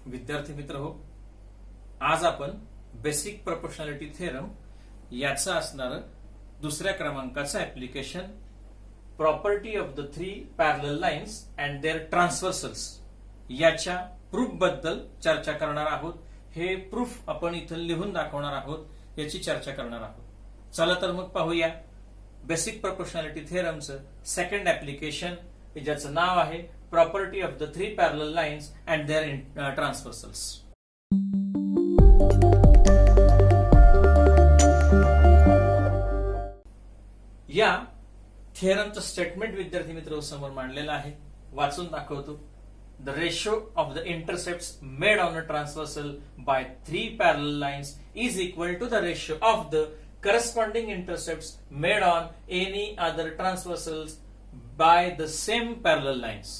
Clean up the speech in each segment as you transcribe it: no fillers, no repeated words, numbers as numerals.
विद्यार्थी मित्र हो, आज आपण बेसिक प्रोपोर्शनॅलिटी थेरम याचा असणार दुसऱ्या क्रमांकाचं application property of the three parallel lines and their transversals याच्या प्रूफ बद्दल चर्चा करणार आहोत. हे प्रूफ आपण इथं लिहून दाखवणार आहोत, याची चर्चा करणार आहोत. चला तर मग पाहूया बेसिक प्रोपोर्शनॅलिटी थेरमचं सेकंड ऍप्लिकेशन, ज्याचं नाव आहे property of the three parallel lines and their transversals. या थेरमचं स्टेटमेंट विद्यार्थी मित्र समोर मांडलेलं आहे, वाचून दाखवतो. The ratio of the intercepts made on a transversal by three parallel lines is equal to the ratio of the corresponding intercepts made on any other transversals by the same parallel lines.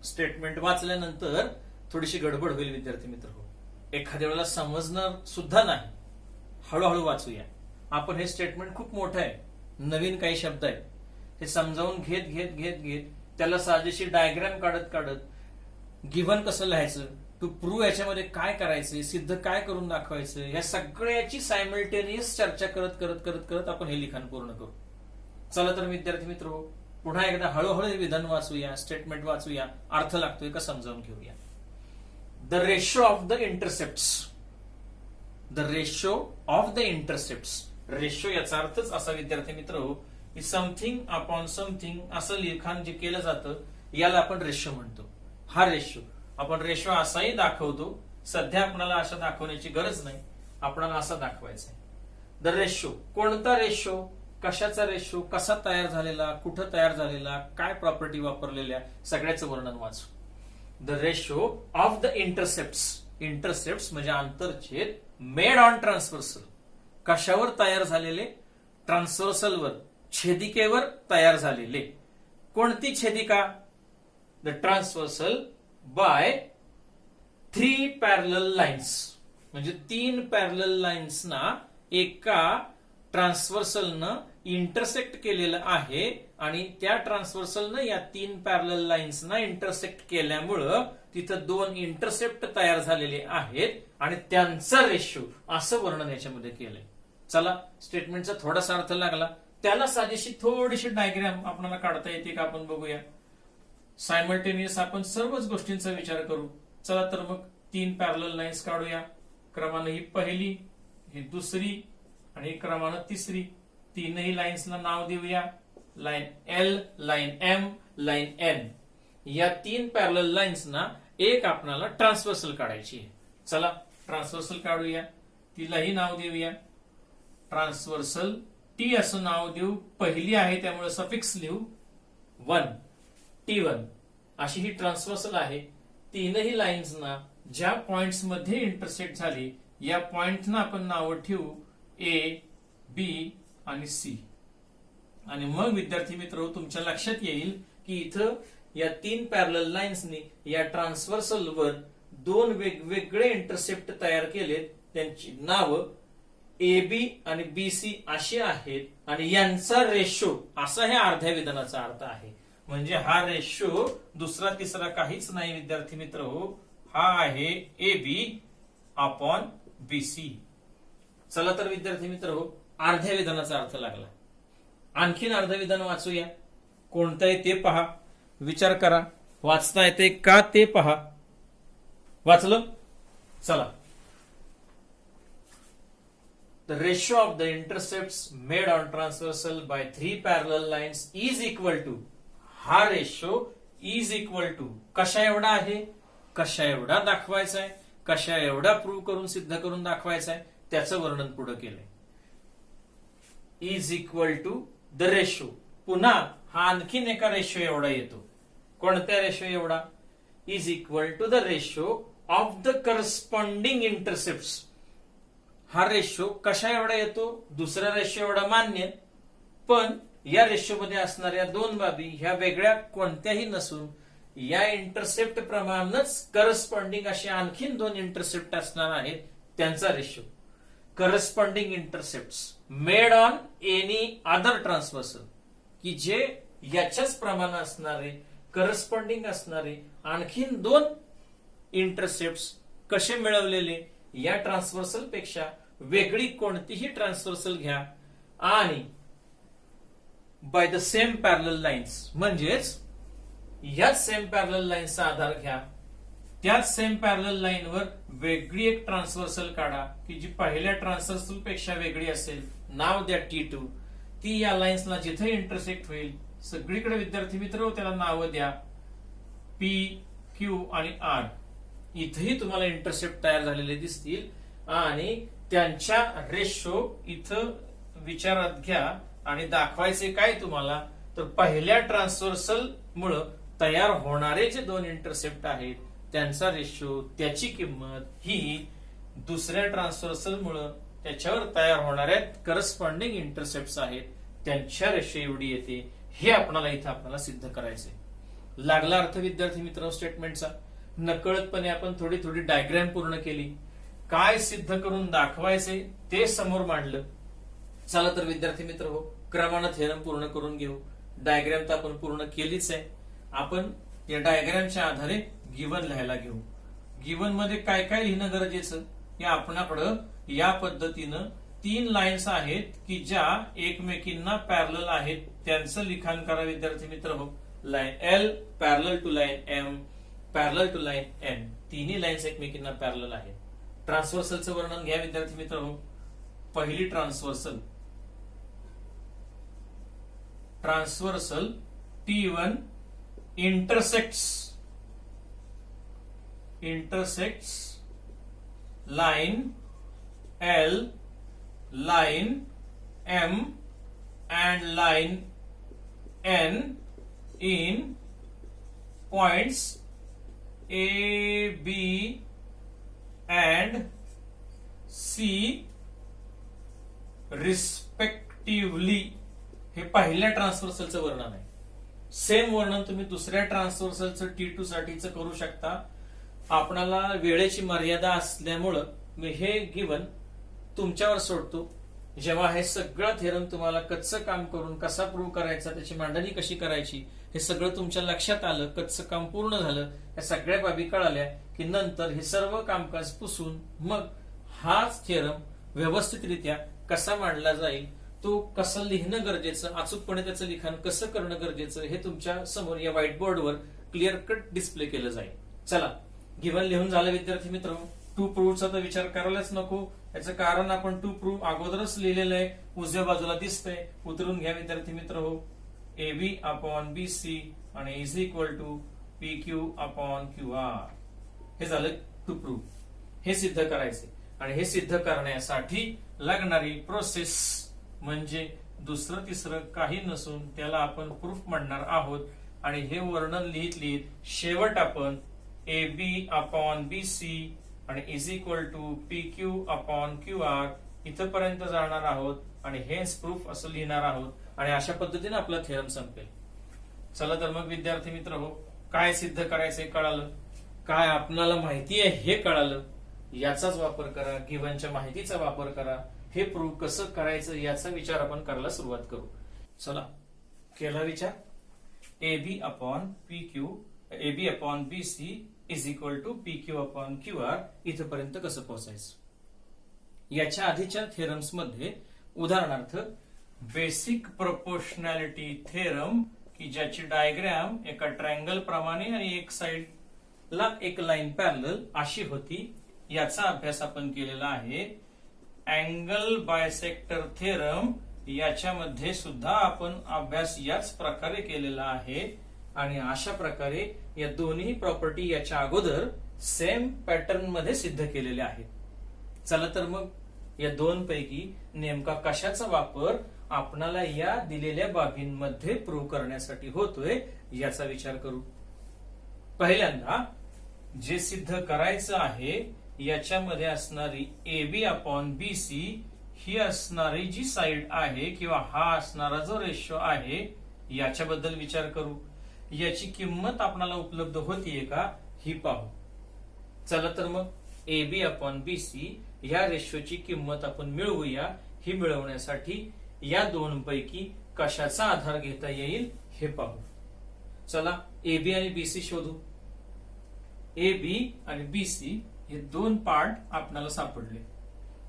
Statement वाचल्यानंतर थोडीशी गडबड होईल विद्यार्थी मित्र हो, एखाद्या वेळेला समजणार सुद्धा नाही. हळूहळू वाचूया. आपण हे स्टेटमेंट खूप मोठं आहे, नवीन काही शब्द आहेत, हे समजावून घेत घेत घेत घेत त्याला साजेशी डायग्राम काढत काढत गिव्हन कसं लिहायचं, टू प्रूव्ह याच्यामध्ये काय करायचं, सिद्ध काय करून दाखवायचं, या सगळ्याची सायमल्टेनियस चर्चा करत करत करत करत आपण हे लिखाण पूर्ण करू. चला तर विद्यार्थी मित्र हो, पुन्हा एकदा हळूहळू हे विधान वाचूया, स्टेटमेंट वाचूया, अर्थ लागतोय का समजावून घेऊया. The ratio of the intercepts, the ratio of the intercepts. Ratio याचा अर्थच असा विद्यार्थी मित्र हो की समथिंग अपॉन समथिंग असं लिखाण जे केलं जातं याला आपण रेशो म्हणतो. हा रेशो आपण रेशो असाही दाखवतो, सध्या आपल्याला असं दाखवण्याची गरज नाही, आपल्याला असा दाखवायचा आहे. द रेशो, कोणता रेशो, कशाचा रेशो, कसा तयार झालेला, कुठं तयार झालेला, काय प्रॉपर्टी वापरलेल्या, सगळ्याचं वर्णन वाचू. The ratio of the intercepts, intercepts म्हणजे आंतरछेद, मेड ऑन ट्रान्सव्हर्सल, कशावर तयार झालेले, ट्रान्सव्हर्सलवर, छेदिकेवर तयार झालेले. कोणती छेदिका, the transversal by three parallel lines, म्हणजे तीन पॅरलल लाईन्सना एका ट्रान्सव्हर्सलनं इंटरसेक्ट केलेलं आहे आणि त्या ट्रान्सव्हर्सलनं या तीन पॅरलल लाईन्सना इंटरसेक्ट केल्यामुळं तिथं दोन इंटरसेप्ट तयार झालेले आहेत आणि त्यांचा रेशो असं वर्णन याच्यामध्ये केलंय. चला, स्टेटमेंटचा थोडासा अर्थ लागला, त्याला साजेशी थोडीशी डायग्राम आपल्याला काढता येते का आपण बघूया. सायमल्टेनियस आपण सर्वच गोष्टींचा विचार करू. चला तर मग तीन पॅरलल लाईन्स काढूया. क्रमानं ही पहिली, ही दुसरी आणि क्रमानं तिसरी. तीनही लाईन्सला नाव देऊया, line L, line M, line N. या तीन पॅरलल लाईन्सना एक आपल्याला ट्रान्सव्हर्सल काढायची आहे. चला ट्रान्सव्हर्सल काढूया, तिलाही नाव देऊया ट्रान्सव्हर्सल टी असं नाव देऊ. पहिली आहे त्यामुळे सफिक्स लिहू 1, T1 अशी ही ट्रान्सव्हर्सल आहे. तीनही लाईन्सना ज्या पॉइंट्स मध्ये इंटरसेक्ट झाली या पॉइंटना आपण नाव ठेवू ए, बी आणि सी. आणि मग विद्यार्थी मित्र तुमच्या लक्षात येईल की इथं या तीन पॅरलल लाईन्सनी या ट्रान्सव्हर्सलवर दोन वेगवेगळे इंटरसेप्ट तयार केलेत, त्यांची नावं ए बी आणि बी सी अशी आहेत आणि यांचा रेशो असा हे अर्ध्या विधानाचा अर्थ आहे. म्हणजे हा रेशो दुसरा तिसरा काहीच नाही विद्यार्थी मित्र हो, हा आहे ए बी अपॉन बी सी. चला तर विद्यार्थी मित्र हो, अर्ध्या विधानाचा अर्थ लागला. आणखीन अर्ध विधान वाचूया. कोणतं आहे ते पहा, विचार करा, वाचता येते का ते पहा. वाचलं? चला. The ratio of the intercepts made on transversal by three parallel lines is equal to, हा रेशो इज इक्वल टू कशा एवढा आहे, कशा एवढा दाखवायचा आहे, कशा एवढा प्रूव्ह करून सिद्ध करून दाखवायचा आहे, त्याचं वर्णन पुढे केलंय. Is equal to the ratio, पुन्हा हा आणखीन एका रेशो एवढा येतो. कोणत्या रेशो एवढा, is equal to the ratio of the corresponding intercepts. हा रेशो कशा एवढा येतो, दुसरा रेशो एवढा मान्य, पण या रेशो मध्ये असणाऱ्या दोन बाबी ह्या वेगळ्या कोणत्याही नसून या इंटरसेप्ट प्रमाणेच करस्पॉन्डिंग असे आणखीन दोन इंटरसेप्ट असणार आहेत, त्यांचा ratio. Corresponding intercepts made on any other transversal, की जे याच्याच प्रमाण असणारे करस्पॉन्डिंग असणारे आणखीन दोन इंटरसेप्ट्स कसे मिळवलेले, या ट्रान्सव्हर्सल पेक्षा वेगळी कोणतीही ट्रान्सव्हर्सल घ्या आणि by the same parallel lines, म्हणजेच याच सेम पॅरलल लाईन्सचा आधार घ्या, त्याच सेम पॅरलल लाईनवर वेगळी एक ट्रान्सव्हर्सल काढा की जी पहिल्या ट्रान्सव्हर्सल पेक्षा वेगळी असेल, नाव द्या T2, ती या लाईन्सला जिथे इंटरसेक्ट होईल सगळीकडे विद्यार्थी मित्र त्याला नावं द्या P, Q आणि R. इथेही तुम्हाला इंटरसेप्ट तयार झालेले दिसतील आणि त्यांच्या रेशो इथं विचारात घ्या आणि दाखवायचे काय तुम्हाला, तर पहिल्या ट्रान्सव्हर्सल मुळे तयार होणारे जे दोन इंटरसेप्ट आहेत त्यांचा रेशो, त्याची किंमत ही दुसऱ्या ट्रान्सव्हर्सल मुळे त्याच्यावर तयार होणाऱ्या करस्पॉन्डिंग इंटरसेप्ट आहेत त्यांच्या रेशो एवढी येते. हे आपल्याला सिद्ध करायचंय. लागला अर्थ विद्यार्थी मित्रांनो स्टेटमेंटचा. नकळतपणे आपण थोडी थोडी डायग्रॅम पूर्ण केली. काय सिद्ध करून दाखवायचे ते समोर मांडलं. चला तर विद्यार्थी मित्र हो, क्रमानं थेरम पूर्ण करून घेऊ. डायग्रॅम तर आपण पूर्ण केलीच आहे. आपण या डायग्रॅमच्या आधारे गिवन लिहायला घेऊ. गिवन मध्ये काय काय लिहिणं गरजेचं, हे आपल्याकडं या पद्धतीनं 3 लाईन्स आहेत की ज्या एकमेकींना पॅरलल आहेत, त्यांचं लिखाण करा विद्यार्थी मित्र हो. Line L parallel to line M, parallel to line N, तिन्ही लाईन्स एकमेकींना पॅरलल आहेत. ट्रान्सव्हर्सलचं वर्णन घ्या विद्यार्थी मित्र हो. पहिली transversal T1 intersects line L, line M and line N in points A, B and C respectively. हे पहिल्या ट्रान्सव्हर्सलचं वर्णन आहे. सेम वर्णन तुम्ही दुसऱ्या ट्रान्सव्हर्सलचं T2 साठीचं करू शकता. आपणाला वेळेची मर्यादा असल्यामुळं मी हे गिवन तुमच्यावर सोडतो. जेव्हा हे सगळं थेरम तुम्हाला कच्चं काम करून कसा प्रूव्ह करायचा, त्याची मांडणी कशी करायची, हे सगळं तुमच्या लक्षात आलं, कच्चं काम पूर्ण झालं, या सगळ्या बाबी कळाल्या की नंतर हे सर्व कामकाज पुसून मग हाच थेरम व्यवस्थितरित्या कसा मांडला जाईल, तो कसं लिहिणं गरजेचं, अचूकपणे त्याचं लिखाण कसं करणं गरजेचं, हे तुमच्या समोर या व्हाईट बोर्डवर क्लिअर कट डिस्प्ले केलं जाईल. चला, गिवन लिहून झालं विद्यार्थी मित्र. टू प्रूव्हचा तर विचार करायलाच नको. याचं कारण आपण टू प्रूव्ह अगोदरच लिहिलेलं आहे, उजव्या बाजूला दिसतंय. उतरून घ्या विद्यार्थी मित्र हो. AB अपॉन BC आणि is equal to PQ upon QR. हे झालं टू प्रूव्ह. हे सिद्ध करायचे आणि हे सिद्ध करण्यासाठी लागणारी प्रोसेस म्हणजे दुसरं तिसरं काही नसून त्याला आपण प्रूफ म्हणणार आहोत. आणि हे वर्णन लिहित लिहित शेवट आपण AB अपॉन BC आणि is equal to PQ upon QR इथपर्यंत जाणार आहोत आणि हेच प्रूफ असं लिहिणार आहोत आणि अशा पद्धतीने आपला थेरम संपेल. चला तर मग विद्यार्थी मित्र हो, काय सिद्ध करायचंय कळालं, काय आपणाला माहिती आहे हे कळालं. याचाच वापर करा, गिव्हनच्या माहितीचा वापर करा. हे प्रूव्ह कसं करायचं याचा विचार आपण करायला सुरुवात करू. चला, केला विचार. AB upon BC is equal to PQ upon QR इथपर्यंत कसं पोहोचायचं. याच्या आधीच्या थेरम्स मध्ये उदाहरणार्थ बेसिक प्रोपोर्शनॅलिटी थेरम की ज्याची डायग्राम एका ट्रायंगल प्रमाणे आणि एक साइडला एक लाईन पॅरलल अशी होती, याचा अभ्यास आपण केलेला आहे. अँगल बायसेक्टर थेरम याच्यामध्ये सुद्धा आपण अभ्यास याच प्रकारे केलेला आहे आणि अशा प्रकारे या दोन्ही प्रॉपर्टी याच्या अगोदर सेम पॅटर्न मध्ये सिद्ध केलेल्या आहेत. चला तर मग या दोन पैकी नेमका कशाचा वापर आपणाला या दिलेल्या बाबींमध्ये प्रूव्ह करण्यासाठी होतोय याचा विचार करू. पहिल्यांदा जे सिद्ध करायचं आहे याच्यामध्ये असणारी AB अपॉन BC ही असणारी जी साइड आहे किंवा हा असणारा जो रेशो आहे याच्याबद्दल विचार करू. याची किंमत आपल्याला उपलब्ध होतीये का ही पाहू. चला तर मग AB अपॉन BC या रेशोची किंमत आपण मिळवूया. ही मिळवण्यासाठी या दोन पैकी कशाचा आधार घेता येईल हे पाहू. चला AB आणि BC शोधू. AB आणि BC हे दोन पार्ट आपल्याला सापडले.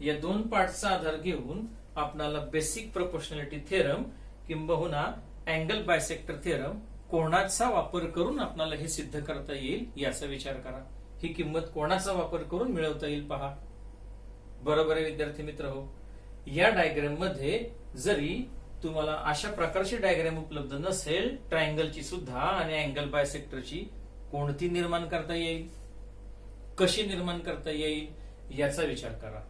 या दोन पार्टचा आधार घेऊन आपल्याला बेसिक प्रोपोर्शनॅलिटी थिअरम किंबहुना अँगल बायसेक्टर थिअरम कोणाचा वापर करून आपल्याला हे सिद्ध करता येईल याचा विचार करा. ही किंमत कोणाचा वापर करून मिळवता येईल पहा. बरोबर आहे विद्यार्थी मित्र हो. या डायग्राम मध्ये जरी तुम्हाला अशा प्रकारची डायग्राम उपलब्ध नसेल ट्रायंगलची सुद्धा आणि अँगल बायसेक्टरची, कोणती निर्माण करता येईल, कशी निर्माण करता येईल याचा विचार करा.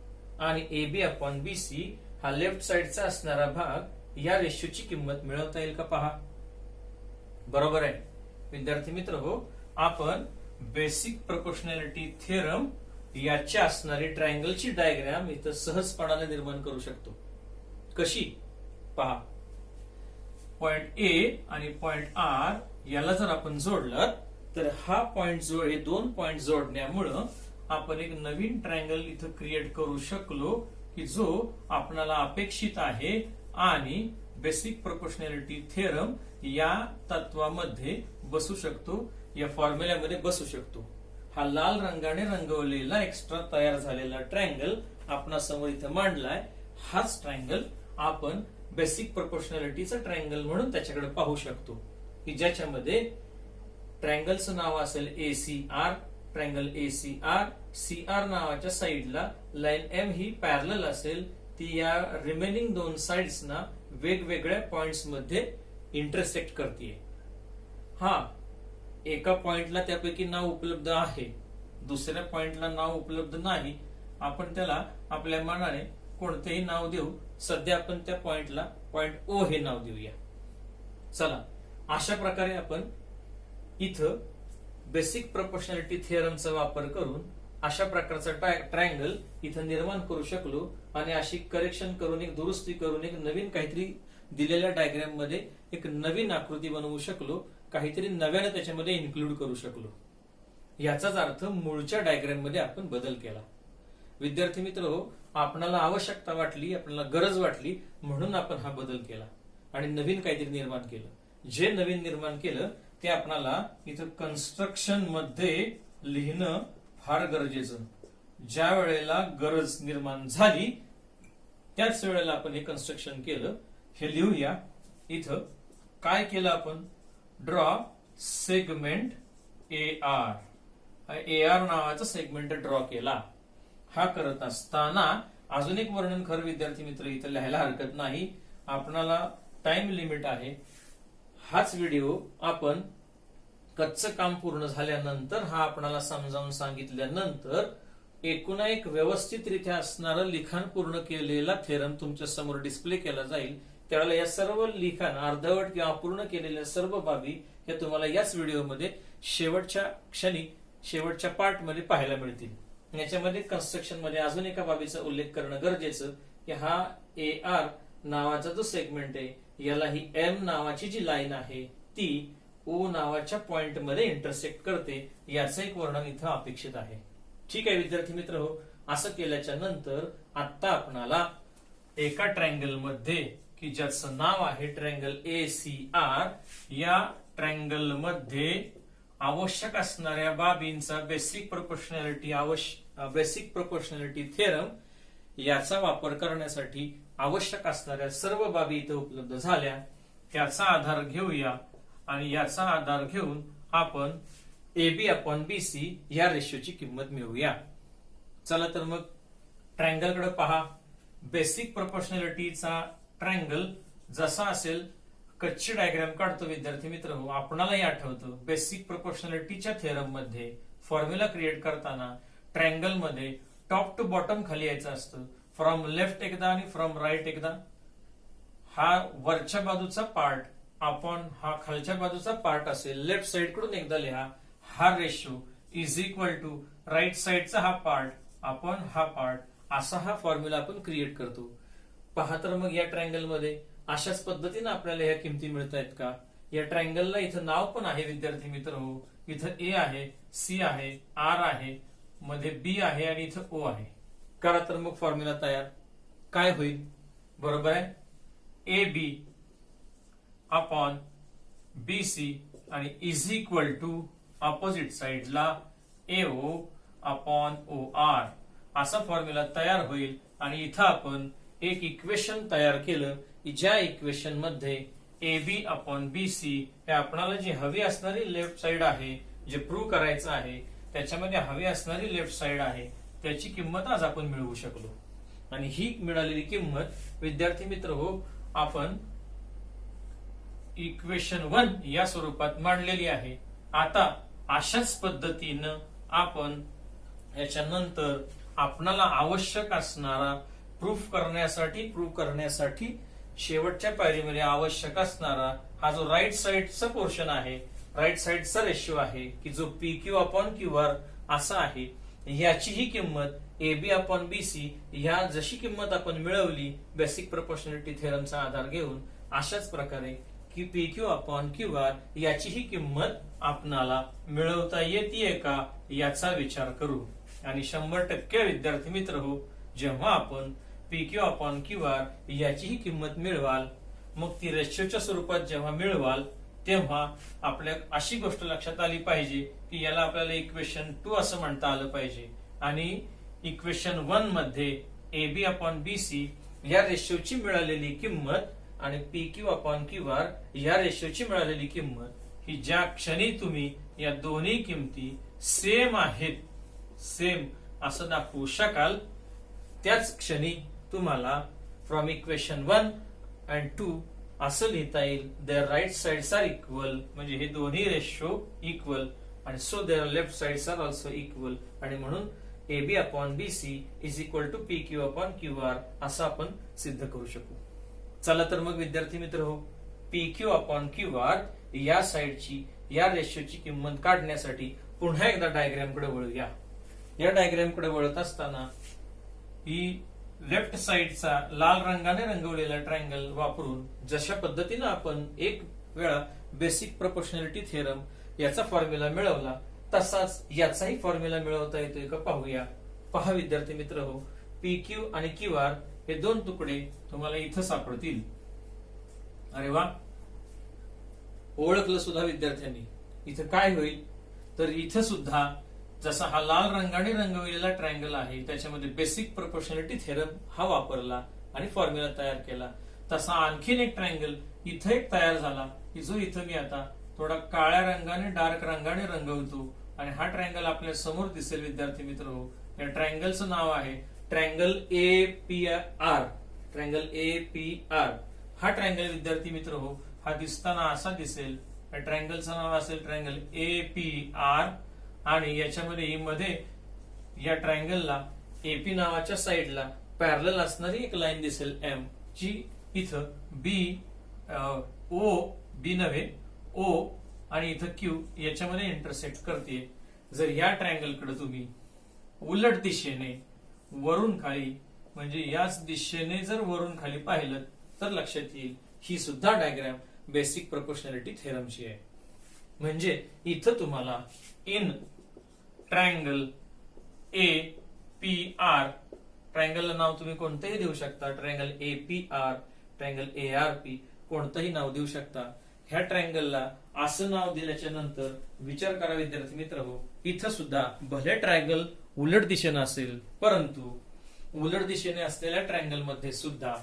आणि AB अपॉन BC हा लेफ्ट साइडचा असणारा भाग या रेशोची किंमत मिळवता येईल का पहा. बरोबर आहे विद्यार्थी मित्र हो. आपण बेसिक प्रोपोर्शनॅलिटी थिअरम याची असणारी ट्रायंगलची डायग्राम इथं सहजपणाने निर्माण करू शकतो. कशी पहा. पॉइंट A आणि पॉइंट R याला जर आपण जोडलं तर हा पॉइंट हे दोन पॉइंट जोडण्यामुळं आपण एक नवीन ट्रायंगल इथं क्रिएट करू शकलो की जो आपल्याला अपेक्षित आहे आणि बेसिक प्रोपोर्शनॅलिटी थिअरम या तत्वामध्ये बसू शकतो, या फॉर्म्युल्यामध्ये बसू शकतो. हा लाल रंगाने रंगवलेला एक्स्ट्रा तयार झालेला ट्रायंगल आपणा समोर इथं मांडलाय. हाच ट्रायंगल आपण बेसिक प्रोपोर्शनॅलिटीचा ट्रायंगल म्हणून त्याच्याकडे पाहू शकतो की ज्याच्यामध्ये ट्रायंगलचं नाव असेल ACR. ट्रायंगल ACR, CR नावाच्या साइडला लाईन M ही पॅरलल असेल, ती या रिमेनिंग दोन साइड्सना वेगवेगळ्या पॉइंट्स मध्ये इंटरसेक्ट करते. हा एका पॉइंटला त्यापैकी नाव उपलब्ध आहे, दुसऱ्या पॉइंटला नाव उपलब्ध नाही. आपण त्याला आपल्या मनाने कोणतेही नाव देऊ. सध्या आपण त्या पॉइंटला पॉइंट O हे नाव देऊया. चला, अशा प्रकारे आपण इथं बेसिक प्रोपोर्शनॅलिटी थिअरमचा वापर करून अशा प्रकारचा ट्रायंगल इथं निर्माण करू शकलो आणि अशी करेक्शन करून, एक दुरुस्ती करून, एक नवीन काहीतरी दिलेल्या डायग्राम मध्ये एक नवीन आकृती बनवू शकलो, काहीतरी नव्याने त्याच्यामध्ये इन्क्लूड करू शकलो. याचाच अर्थ मूळच्या डायग्राम मध्ये आपण बदल केला. विद्यार्थी मित्र हो, आपणाला आवश्यकता वाटली, आपल्याला गरज वाटली म्हणून आपण हा बदल केला आणि नवीन काहीतरी निर्माण केलं. जे नवीन निर्माण केलं ते आपणाला इथं कन्स्ट्रक्शन मध्ये लिहिणं फार गरजेचं. ज्या वेळेला गरज निर्माण झाली त्याच वेळेला आपण हे कन्स्ट्रक्शन केलं. हे लिहूया. इथं काय केलं आपण, ड्रॉ सेगमेंट AR. AR नावाचा सेगमेंट ड्रॉ केला. हा करत असताना अजून एक वर्णन खरं विद्यार्थी मित्र इथं लिहायला हरकत नाही. आपणाला टाइम लिमिट आहे. हाच व्हिडिओ आपण कच्चं काम पूर्ण झाल्यानंतर, हा आपणाला समजावून सांगितल्यानंतर एकूण एक व्यवस्थितरित्या असणारं लिखाण पूर्ण केलेला थेरम तुमच्या समोर डिस्प्ले केला जाईल. त्यावेळेला या सर्व लिखाण अर्धवट किंवा अपूर्ण केलेल्या सर्व बाबी या तुम्हाला याच व्हिडिओमध्ये शेवटच्या क्षणी, शेवटच्या पार्ट मध्ये पाहायला मिळतील. याच्यामध्ये कन्स्ट्रक्शन मध्ये अजून एका बाबीचा उल्लेख करणं गरजेचं की हा AR नावाचा जो सेगमेंट आहे याला ही M नावाची जी लाईन आहे ती O नावाच्या पॉइंट मध्ये इंटरसेक्ट करते. याचं एक वर्णन इथं अपेक्षित आहे. ठीक आहे विद्यार्थी मित्र हो. असं केल्याच्या नंतर आता आपणाला एका ट्रायंगल मध्ये की ज्याचं नाव आहे ट्रायंगल ACR, या ट्रायंगल मध्ये आवश्यक असणाऱ्या बाबींचा बेसिक प्रोपोर्शनॅलिटी थिअरम याचा वापर करण्यासाठी आवश्यक असणाऱ्या सर्व बाबी इथं उपलब्ध झाल्या. त्याचा आधार घेऊया आणि याचा आधार घेऊन आपण AB अपॉन BC या रेशोची किंमत मिळवूया. चला तर मग ट्रायंगल कडे पहा. बेसिक प्रोपोर्शनॅलिटीचा ट्रायंगल जसा असेल, कच्ची डायग्राम काढतो विद्यार्थी मित्र हो. आपणालाही आठवतं बेसिक प्रोपोर्शनॅलिटीच्या थिअरम मध्ये फॉर्म्युला क्रिएट करताना ट्रायंगल मध्ये टॉप टू बॉटम खाली यायचं असतं. फ्रॉम लेफ्ट एकदा आणि फ्रॉम राईट एकदा. हा वरच्या बाजूचा पार्ट अपॉन हा खालच्या बाजूचा पार्ट असेल. लेफ्ट साइड कडून एकदा लिहा. हा ratio is equal to right साइडचा हा पार्ट अपॉन हा पार्ट, असा हा फॉर्म्युला आपण क्रिएट करतो. पहा तर मग या ट्रायंगल मध्ये अशाच पद्धतीने आपल्याला ह्या किमती मिळत आहेत का. या ट्रायंगलला इथं नाव पण आहे विद्यार्थी मित्र हो. इथं A आहे, C आहे, R आहे, मध्ये B आहे आणि इथं O आहे. करा तर मग फॉर्म्युला तयार. काय होईल, बरोबर आहे, AB अपॉन BC आणि इज इक्वल टू ऑपोजिट साइडला AO अपॉन ओ आर असा फॉर्म्युला तयार होईल. आणि इथं आपण एक इक्वेशन तयार केलं की ज्या इक्वेशन मध्ये ए बी अपॉन बी सी हे आपणाला जी हवी असणारी लेफ्ट साइड आहे, जे प्रूव्ह करायचं आहे त्याच्यामध्ये हवी असणारी लेफ्ट साइड आहे, त्याची किंमत आज आपण मिळवू शकलो. आणि ही मिळालेली किंमत विद्यार्थी मित्र हो आपण इक्वेशन 1 या स्वरूपात मांडलेली आहे. आता अशाच पद्धतीनं आपण याच्यानंतर आपणाला आवश्यक असणारा प्रूफ करण्यासाठी शेवटच्या पायरीमध्ये आवश्यक असणारा हा जो राईट साइडचा पोर्शन आहे, राईट साइडचा रेशो आहे की जो P Q upon Q R असा आहे, याची ही किंमत ए बी अपॉन बी सी ह्या जशी किंमत आपण मिळवली बेसिक प्रोपोर्शनॅलिटी थेरमचा आधार घेऊन, अशाच प्रकारे की P Q upon Q R याची ही किंमत आपणाला मिळवता येते का याचा विचार करू. आणि 100% विद्यार्थी मित्र हो, जेव्हा आपण P Q upon Q R याची ही किंमत मिळवाल, मग ती रेशोच्या स्वरूपात जेव्हा मिळवाल तेव्हा आपल्या अशी गोष्ट लक्षात आली पाहिजे की याला आपल्याला इक्वेशन 2 असं म्हणता आलं पाहिजे. आणि इक्वेशन 1 मध्ये ए बी अपॉन बी सी या रेशोची मिळालेली किंमत आणि P Q upon Q R या रेशोची मिळालेली किंमत ही ज्या क्षणी तुम्ही या दोन्ही किमती सेम आहेत, सेम असं दाखवू शकाल, त्याच क्षणी तुम्हाला फ्रॉम इक्वेशन 1 अँड 2 असं लिहिता येईल their right sides are equal, म्हणजे हे दोन्ही रेशो इक्वल आणि so their left sides are also equal. आणि म्हणून A B upon B C is equal to P Q upon Q R असं आपण सिद्ध करू शकू. चला तर मग विद्यार्थी मित्र हो, P Q upon Q R या साइडची या रेशोची किंमत काढण्यासाठी पुन्हा एकदा डायग्राम कडे वळूया. या डायग्राम कडे वळत असताना ही लेफ्ट साइडचा लाल रंगाने रंगवलेला ट्रायंगल वापरून जशा पद्धतीने आपण एक वेळा बेसिक प्रोपोर्शनॅलिटी थेरम याचा फॉर्म्युला मिळवला, तसाच याचाही फॉर्म्युला मिळवता येतोय का पाहूया. पहा विद्यार्थी मित्र हो, पी क्यू आणि क्यू आर हे दोन तुकडे तुम्हाला इथं सापडतील. अरे वा, ओळखलं सुद्धा विद्यार्थ्यांनी. इथं काय होईल तर इथं सुद्धा जसा हा लाल रंगाने रंगवलेला ट्रायंगल आहे त्याच्यामध्ये बेसिक प्रोपोर्शनॅलिटी थेरम हा वापरला आणि फॉर्म्युला तयार केला, तसा आणखीन एक ट्रायंगल इथं एक तयार झाला की जो इथं मी आता थोडा काळ्या रंगाने डार्क रंगाने रंगवतो आणि हा ट्रायंगल आपल्या समोर दिसेल विद्यार्थी मित्र हो. या ट्रायंगलचं नाव आहे triangle A P R. Triangle A P R हा ट्रायंगल विद्यार्थी मित्र हो हा दिसताना असा दिसेल. या ट्रायंगलचं नाव असेल ट्रायंगल ए पी आर आणि याच्यामध्ये मध्ये या ट्रायंगलला एपी नावाच्या साइडला पॅरलल असणारी एक लाईन दिसेल एम, जी इथं बी ओ बी नव्हे ओ आणि इथं क्यू याच्यामध्ये इंटरसेक्ट करते. जर या ट्रायंगल कडे तुम्ही उलट दिशेने वरून खाली म्हणजे याच दिशेने जर वरून खाली पाहिलं तर लक्षात येईल ही सुद्धा डायग्राम बेसिक प्रोपोर्शनॅलिटी थेरमची आहे. म्हणजे इथं तुम्हाला in triangle A P R, ट्रायंगलला नाव तुम्ही कोणतंही देऊ शकता, triangle A P R, triangle A R P कोणतंही नाव देऊ शकता. ह्या ट्रायंगलला असं नाव दिल्याच्या नंतर विचार करा विद्यार्थी मित्र हो, इथं सुद्धा भले ट्रायंगल उलट दिशेने असेल परंतु उलट दिशेने असलेल्या ट्रायंगल मध्ये सुद्धा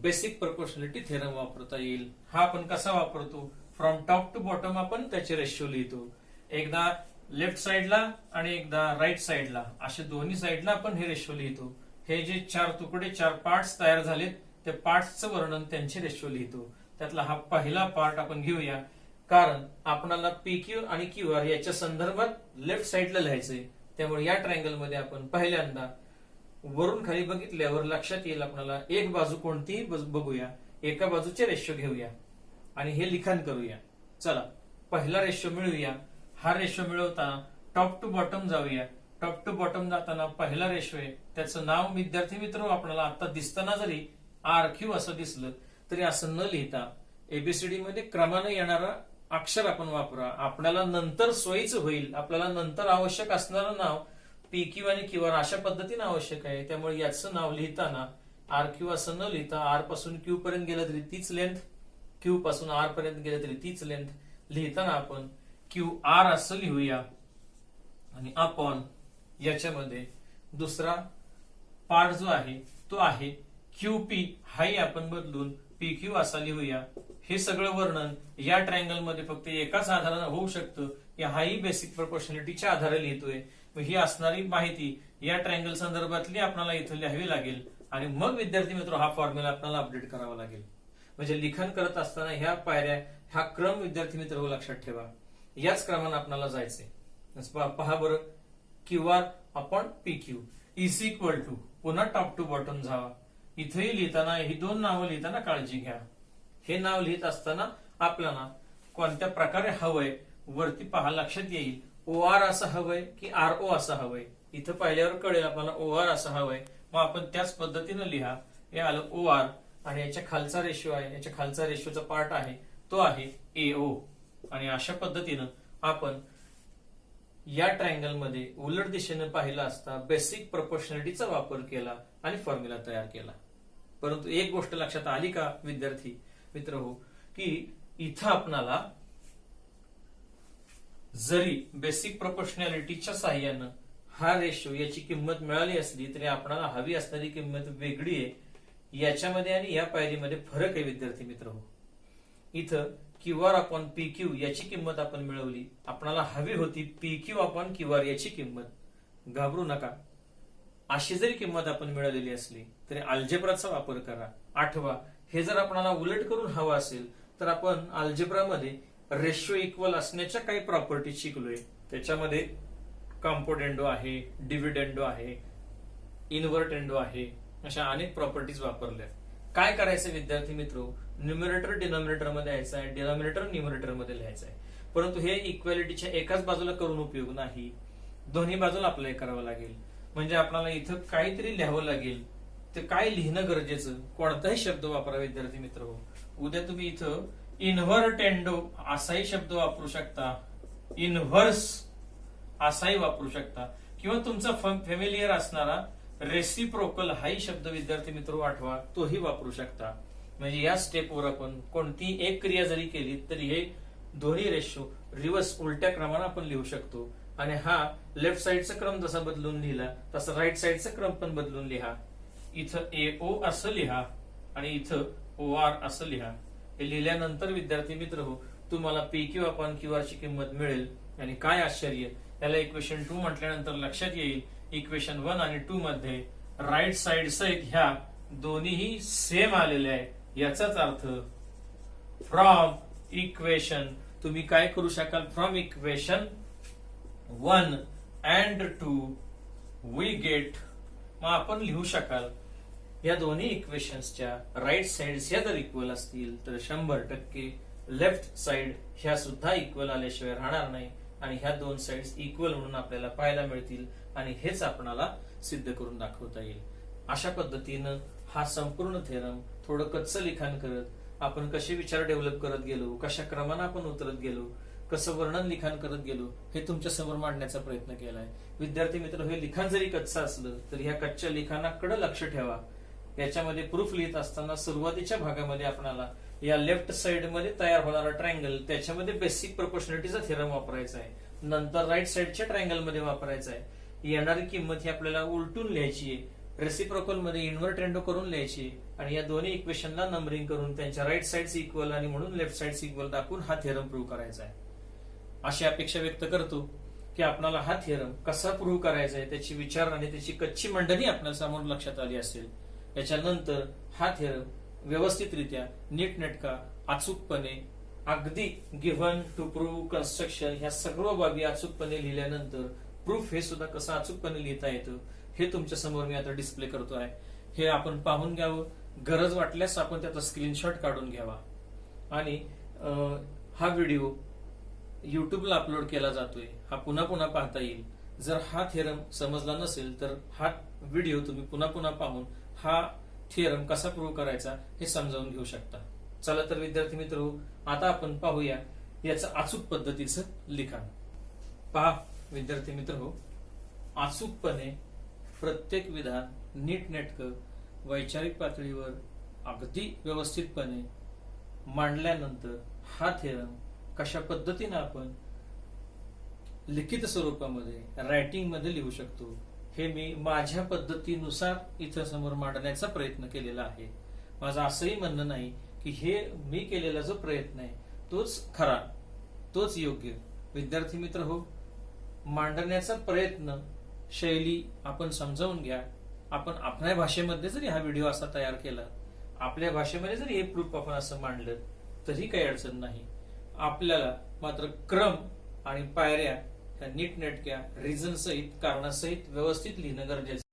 बेसिक प्रोपोर्शनॅलिटी थेरम वापरता येईल. हा आपण कसा वापरतो, फ्रॉम टॉप टू बॉटम आपण त्याचे रेशो लिहितो. एकदा लेफ्ट साइडला आणि एकदा राईट साइडला असे दोन्ही साइडला आपण हे रेशो लिहितो. हे जे चार तुकडे चार पार्ट्स तयार झालेत त्या पार्ट्सचं वर्णन त्यांचे रेशो लिहितो. त्यातला हा पहिला पार्ट आपण घेऊया, कारण आपणाला पी क्यू आणि क्यू आर याच्या संदर्भात लेफ्ट साइडला लिहायचंय. त्यामुळे या ट्रायंगल मध्ये आपण पहिल्यांदा वरून खाली बघितल्यावर लक्षात येईल आपल्याला एक बाजू कोणतीही बघूया, एका बाजूचे रेशो घेऊया आणि हे लिखाण करूया. चला पहिला रेशो मिळवूया. हा रेशो मिळवताना टॉप टू बॉटम जाऊया. टॉप टू बॉटम जाताना पहिला रेशो आहे त्याचं नाव विद्यार्थी मित्र आपल्याला आता दिसताना जरी आर क्यू असं दिसलं तरी असं न लिहिता एबीसीडी मध्ये क्रमाने येणारा अक्षर आपण वापरा. आपल्याला नंतर सोयीचं होईल, आपल्याला नंतर आवश्यक असणारं नाव पी क्यू आणि क्यू आर अशा पद्धतीने आवश्यक आहे. त्यामुळे याचं नाव लिहिताना आर क्यू असं न लिहिता आर पासून क्यू पर्यंत गेलं तरी तीच लेंथ, क्यू पासून आर पर्यंत गेलं तरी तीच लेंथ लिहिताना आपण क्यू आर असं लिहूया आणि अपॉन याच्यामध्ये दुसरा पार्ट जो आहे तो आहे QP, हाही आपण बदलून PQ असा लिहूया. हे सगळं वर्णन या ट्रायंगल मध्ये फक्त एकाच आधारानं होऊ शकतं की हाही बेसिक प्रोपोर्शनॅलिटीच्या आधारे लिहितोय. ही असणारी माहिती या ट्रायंगल संदर्भातली आपल्याला इथं लिहावी लागेल आणि मग विद्यार्थी मित्र हा फॉर्म्युला आपल्याला अपडेट करावा लागेल. म्हणजे लिखाण करत असताना ह्या पायऱ्या, हा क्रम विद्यार्थी मित्र लक्षात ठेवा. याच क्रमानं आपल्याला जायचंय. पहा बरं, QR upon PQ is equal to, पुन्हा टॉप टू बॉटम जावा. इथेही लिहिताना ही दोन नावं लिहिताना काळजी घ्या. हे नाव लिहित असताना आपल्याला कोणत्या प्रकारे हवंय वरती पहा, लक्षात येईल. OR असं हवंय की RO असं हवंय, इथं पाहिल्यावर कळेल आपल्याला OR असं हवंय. मग आपण त्याच पद्धतीनं लिहा. हे आलं OR आणि याच्या खालचा रेशो आहे, याच्या खालचा रेशोचा पार्ट आहे तो आहे AO. आणि अशा पद्धतीनं आपण या ट्रायंगल मध्ये उलट दिशेने पाहिलं असता बेसिक प्रोपोर्शनॅलिटीचा वापर केला आणि फॉर्म्युला तयार केला. परंतु एक गोष्ट लक्षात आली का विद्यार्थी मित्र हो, की इथं आपणाला जरी बेसिक प्रोपोर्शनॅलिटीच्या साह्यानं हा रेशो याची किंमत मिळाली असली तरी आपणाला हवी असणारी किंमत वेगळी आहे. याच्यामध्ये आणि या पायरीमध्ये फरक आहे विद्यार्थी मित्र हो. इथं QR अपॉन PQ याची किंमत आपण मिळवली, आपणाला हवी होती PQ अपॉन QR याची किंमत. घाबरू नका, अशी जरी किंमत आपण मिळवलेली असली तरी अल्जेब्राचा वापर करा. आठवा, हे जर आपल्याला उलट करून हवं असेल तर आपण अल्जेब्रामध्ये रेशो इक्वल असण्याच्या काही प्रॉपर्टी शिकलोय. त्याच्यामध्ये कॉम्पोनेंडो आहे, डिव्हिडेंडो आहे, इन्व्हर्टेंडो आहे, अशा अनेक प्रॉपर्टीज वापरल्या. काय करायचं विद्यार्थी मित्र, न्यूमरेटर डिनॉमिनेटर मध्ये यायचं आहे, डिनॉमिनेटर न्यूमरेटर मध्ये लिहायचं आहे. परंतु हे इक्वॅलिटीच्या एकाच बाजूला करून उपयोग नाही, दोन्ही बाजूला अप्लाय करावं लागेल. म्हणजे आपल्याला इथं काहीतरी लिहावं लागेल. ते काय लिहिणं गरजेचं, कोणताही शब्द वापरा विद्यार्थी मित्र हो. उद्या तुम्ही इथं इन्व्हर्टेंडो असाही शब्द वापरू शकता, इन्व्हर्स असाही वापरू शकता, किंवा तुमचा फॅमिलियर असणारा रेसिप्रोकल हाही शब्द विद्यार्थी मित्र आठवा, तोही वापरू शकता. म्हणजे या स्टेपवर आपण कोणती एक क्रिया जरी केली तरी हे दोन्ही रेशो रिव्हर्स उलट्या क्रमाने आपण लिहू शकतो. आणि हा लेफ्ट साइडचा क्रम जसा बदलून लिहिला तसा राईट साइडचा क्रम पण बदलून लिहा. इथं AO असं लिहा आणि इथं OR असं लिहा. हे लिहिल्यानंतर विद्यार्थी मित्र हो, तुम्हाला PQ अपॉन QR ची किंमत मिळेल. आणि काय आश्चर्य, याला इक्वेशन 2 म्हटल्यानंतर लक्षात येईल इक्वेशन 1 आणि 2 मध्ये राईट साइड सहित ह्या दोन्हीही सेम आलेल्या आहे. याचाच अर्थ फ्रॉम इक्वेशन तुम्ही काय करू शकाल, from equation 1 and 2 we get, मग आपण लिहू शकाल या दोन्ही इक्वेशन्सच्या राईट साइड्स या जर इक्वल असतील तर 100% लेफ्ट साइड ह्या सुद्धा इक्वल आल्याशिवाय राहणार नाही. आणि ह्या दोन साइड्स इक्वल म्हणून आपल्याला पाहायला मिळतील आणि हेच आपणाला सिद्ध करून दाखवता येईल. अशा पद्धतीनं हा संपूर्ण थेरम थोडं कच्चं लिखाण करत आपण कसे विचार डेव्हलप करत गेलो, कशा क्रमानं आपण उतरत गेलो, कसं वर्णन लिखाण करत गेलो, हे तुमच्या समोर मांडण्याचा प्रयत्न केलाय. विद्यार्थी मित्र, हे लिखाण जरी कच्चं असलं तरी ह्या कच्च्या लिखाणाकडे लक्ष ठेवा. याच्यामध्ये प्रूफ लिहित असताना सुरुवातीच्या भागामध्ये आपल्याला या लेफ्ट साइड मध्ये तयार होणारा ट्रायंगल त्याच्यामध्ये बेसिक प्रोपोर्शनॅलिटीचा थेरम वापरायचा आहे. नंतर राईट साइडच्या ट्रायंगल मध्ये वापरायचा आहे. येणारी किंमत ही आपल्याला उलटून लिहायची आहे, रेसिप्रोकल मध्ये इन्व्हर्टेंडो करून लिहायची आणि या दोन्ही इक्वेशनला नंबरिंग करून त्यांच्या राईट साइड्स इक्वल आणि म्हणून लेफ्ट साइड्स इक्वल दाखवून हा थेरम प्रूव्ह करायचा आहे. अशी अपेक्षा व्यक्त करतो की आपल्याला हा थेरम कसा प्रूव्ह करायचा आहे त्याची विचार आणि त्याची कच्ची मंडणी आपल्या समोर लक्षात आली असेल. याच्यानंतर हा थेरम व्यवस्थितरित्या नीटनेटका अचूकपणे अगदी गिव्हन टू प्रूव्ह कन्स्ट्रक्शन ह्या सर्व बाबी अचूकपणे लिहिल्यानंतर प्रूफ हे सुद्धा कसं अचूकपणे लिहिता येतं हे तुमच्या समोर मी आता डिस्प्ले करतो आहे. हे आपण पाहून घ्यावं, गरज वाटल्यास आपण त्याचा स्क्रीनशॉट काढून घ्यावा. आणि हा व्हिडिओ युट्यूबला अपलोड केला जातोय, हा पुन्हा पुन्हा पाहता येईल. जर हा थेरम समजला नसेल तर हा व्हिडिओ तुम्ही पुन्हा पुन्हा पाहून हा थेरम कसा प्रूव्ह करायचा हे समजावून घेऊ शकता. चला तर विद्यार्थी मित्र, आता आपण पाहूया याचं अचूक पद्धतीचं लिखाण. पहा विद्यार्थी मित्र हो, अचूकपणे प्रत्येक विधान नीटनेटकं वैचारिक पातळीवर अगदी व्यवस्थितपणे मांडल्यानंतर हा थेरम कशा पद्धतीने आपण लिखित स्वरूपामध्ये रायटिंग मध्ये लिहू शकतो हे मी माझ्या पद्धतीनुसार इथं समोर मांडण्याचा प्रयत्न केलेला आहे. माझं असंही म्हणणं नाही की हे मी केलेला जो प्रयत्न आहे तोच खरा, तोच योग्य. विद्यार्थी मित्र हो, मांडण्याचा प्रयत्न, शैली आपण समजावून घ्या. आपण आपल्या भाषेमध्ये जरी हा व्हिडिओ असा तयार केला, आपल्या भाषेमध्ये जरी हे प्रूफ आपण असं मांडलं तरी काही अडचण नाही. आपल्याला मात्र क्रम आणि पायऱ्या ह्या नीटनेटक्या रिझन सहित, कारणासहित व्यवस्थित लिहिणं गरजेचं